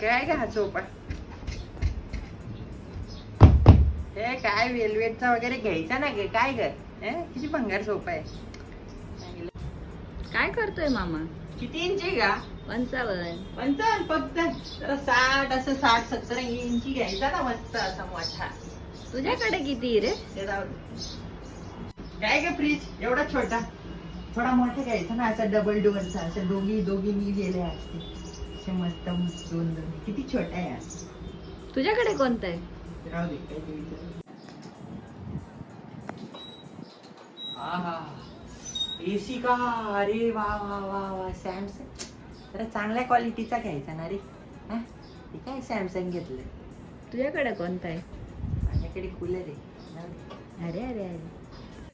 काय का हा सोफा? हे काय वेलवेटचा वगैरे घ्यायचा ना ग? काय ग? किती भंगार सोफा आहे. काय करतोय मामा? किती इंची का? 55. 55 फक्त. जरा 60 असं 60-70 इंची घ्यायचा ना मस्त असा मोठा. तुझ्याकडे किती रे? ते जाऊ दे. काय ग फ्रीज एवढा छोटा? थोडा मोठा घ्यायचा ना असा डबल डोअरचा. असं दोघी मी गेले असते असे मस्त दोन किती छोटा आहे यार. तुझ्याकडे कोणतं आहे? राहू दे काय ते विचार. एसी का? अरे वा वा वा वा सॅमसंग. जरा चांगल्या क्वालिटीचा घ्यायचा ना रे. हे काय सॅमसंग घेतलं. तुझ्याकडे कोणतं आहे? माझ्याकडे कूलर आहे. अरे अरे अरे